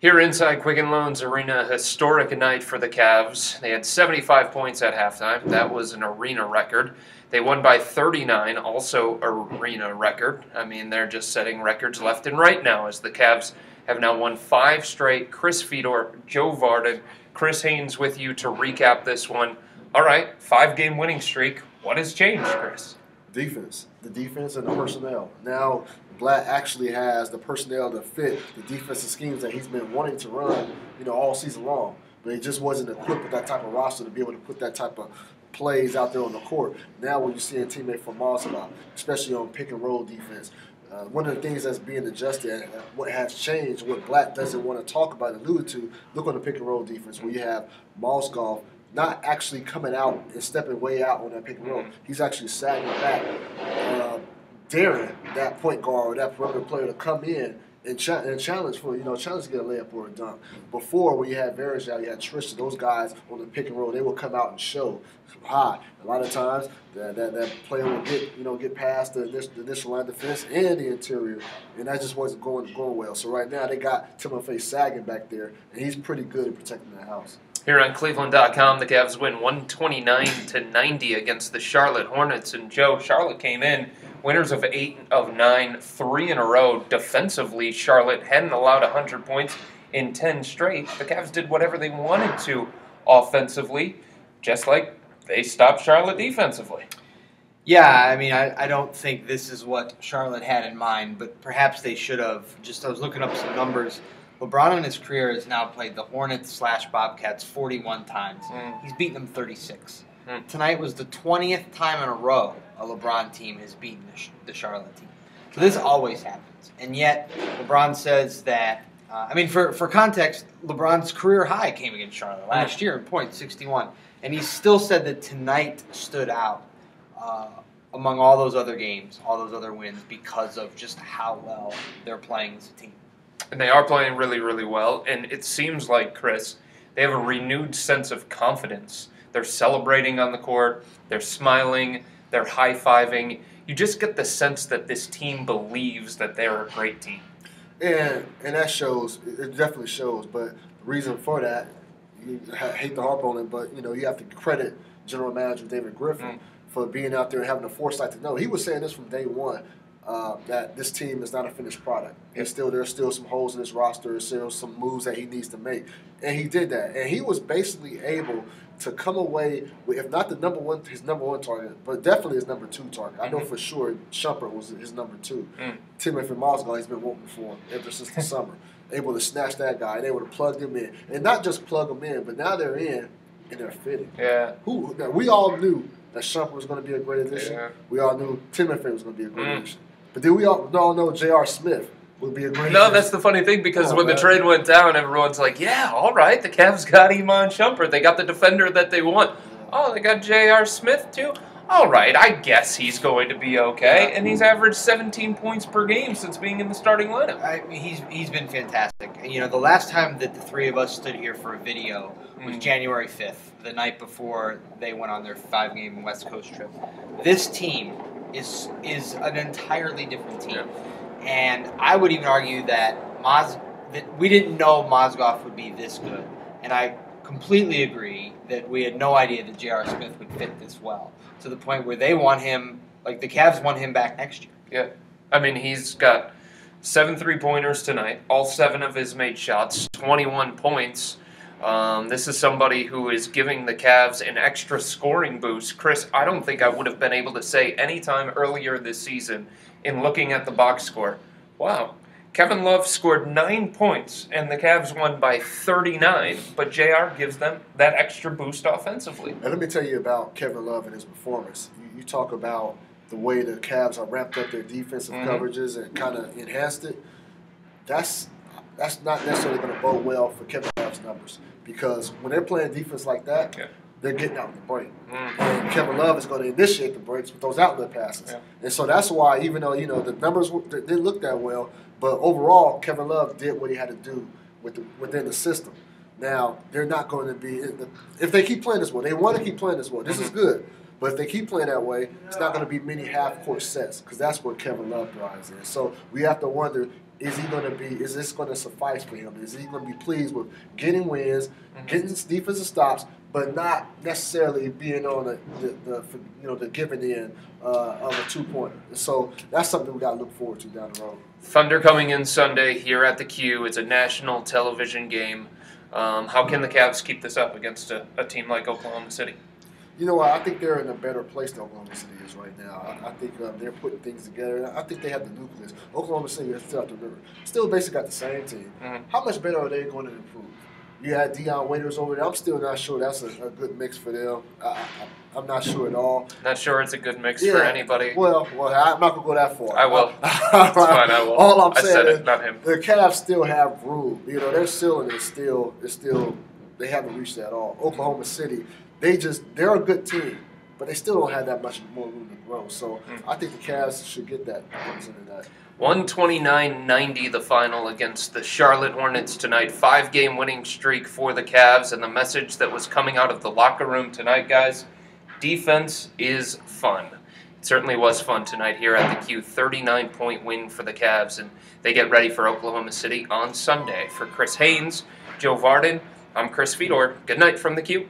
Here inside Quicken Loans Arena, historic night for the Cavs. They had 75 points at halftime. That was an arena record. They won by 39, also arena record. I mean, they're just setting records left and right now as the Cavs have now won 5 straight. Chris Fedor, Joe Vardon, Chris Haynes with you to recap this one. All right, 5-game winning streak. What has changed, Chris? Defense. The defense and the personnel. Now, Blatt actually has the personnel to fit the defensive schemes that he's been wanting to run, all season long. But he just wasn't equipped with that type of roster to be able to put that type of plays out there on the court. Now when you see a teammate from Mozgov, especially on pick-and-roll defense, one of the things that's being adjusted and what has changed, what Blatt doesn't want to talk about and allude to, look on the pick-and-roll defense where you have Mozgov not actually coming out and stepping way out on that pick and roll. He's actually sagging back, daring that point guard or that perimeter player to come in and challenge for, challenge to get a layup or a dunk. Before, when you had Varejao, you had Tristan, those guys on the pick and roll, they would come out and show high. A lot of times, that player will get past the initial line defense and the interior, and that just wasn't going well. So right now, they got Timofey sagging back there, and he's pretty good at protecting the house. Here on cleveland.com, the Cavs win 129-90 against the Charlotte Hornets. And Joe, Charlotte came in winners of 8 of 9, 3 in a row. Defensively, Charlotte hadn't allowed 100 points in 10 straight. The Cavs did whatever they wanted to offensively, just like they stopped Charlotte defensively. Yeah, I mean, I don't think this is what Charlotte had in mind, but perhaps they should have. I was looking up some numbers. LeBron in his career has now played the Hornets/Bobcats 41 times. He's beaten them 36. Tonight was the 20th time in a row a LeBron team has beaten the Charlotte team. So this always happens. And yet, LeBron says that, for context, LeBron's career high came against Charlotte last year in points, 61. And he still said that tonight stood out among all those other games, all those other wins, because of just how well they're playing as a team. And they are playing really, really well. And it seems like, Chris, they have a renewed sense of confidence. They're celebrating on the court. They're smiling. They're high-fiving. You just get the sense that this team believes that they're a great team. And that shows. It definitely shows. But the reason for that, you hate to harp on it, but, you have to credit General Manager David Griffin for being out there and having the foresight to know. He was saying this from day one. That this team is not a finished product. There's still some holes in his roster. There's still some moves that he needs to make, and he did that. And he was basically able to come away with, if not his number one target, but definitely his number 2 target. I know for sure Shumpert was his number 2. Timothy Mozgov, he's been working for him ever since the summer. Able to snatch that guy and able to plug them in, and not just plug them in, but now they're in and they're fitting. Yeah. We all knew that Shumpert was going to be a great addition. Yeah. We all knew Timothy was going to be a great addition. But did we all know J.R. Smith would be a great No, that's the funny thing, because when the trade went down, everyone's like, yeah, all right, the Cavs got Iman Shumpert. They got the defender that they want. Oh, they got J.R. Smith, too? All right, I guess he's going to be okay. And he's averaged 17 points per game since being in the starting lineup. He's been fantastic. The last time that the three of us stood here for a video was January 5th, the night before they went on their 5-game West Coast trip. This team is an entirely different team. And I would even argue that we didn't know Mozgov would be this good. And I completely agree that we had no idea that J.R. Smith would fit this well, to the point where they want him, like the Cavs want him back next year. Yeah. I mean, he's got 7 3-pointers tonight, all 7 of his made shots, 21 points. This is somebody who is giving the Cavs an extra scoring boost. Chris, I don't think I would have been able to say any time earlier this season in looking at the box score, wow, Kevin Love scored 9 points and the Cavs won by 39, but JR gives them that extra boost offensively. And let me tell you about Kevin Love and his performance. You talk about the way the Cavs are ramped up their defensive coverages and kind of enhanced it. That's not necessarily going to bode well for Kevin Love's numbers, because when they're playing defense like that, they're getting out the break. And Kevin Love is going to initiate the breaks with those outlet passes. And so that's why, even though the numbers didn't look that well, but overall Kevin Love did what he had to do within the system. Now, they're not going to be – if they keep playing this well, they want to keep playing this well. This is good. But if they keep playing that way, it's not going to be many half-court sets because that's where Kevin Love thrives in. So we have to wonder, is this going to suffice for him? Is he going to be pleased with getting wins, getting defensive stops, but not necessarily being on the giving end of a two-pointer? So that's something we got to look forward to down the road. Thunder coming in Sunday here at the Q. It's a national television game. How can the Cavs keep this up against a team like Oklahoma City? You know what? I think they're in a better place than Oklahoma City is right now. I think they're putting things together. I think they have the nucleus. Oklahoma City has still have to remember. Still basically got the same team. How much better are they going to improve? You had Deion Waiters over there. I'm still not sure that's a good mix for them. I'm not sure at all. Not sure it's a good mix for anybody. Well, I'm not going to go that far. I will. It's fine, I will. All I'm saying said is it, not him. the Cavs still have room. Their ceiling is still they haven't reached that at all. Oklahoma City, they're a good team, but they still don't have that much more room to grow. So I think the Cavs should get that. 129-90 the final against the Charlotte Hornets tonight. 5-game winning streak for the Cavs, and the message that was coming out of the locker room tonight, guys, defense is fun. It certainly was fun tonight here at the Q. 39-point win for the Cavs, and they get ready for Oklahoma City on Sunday. For Chris Haynes, Joe Vardon, I'm Chris Fedor. Good night from the Q.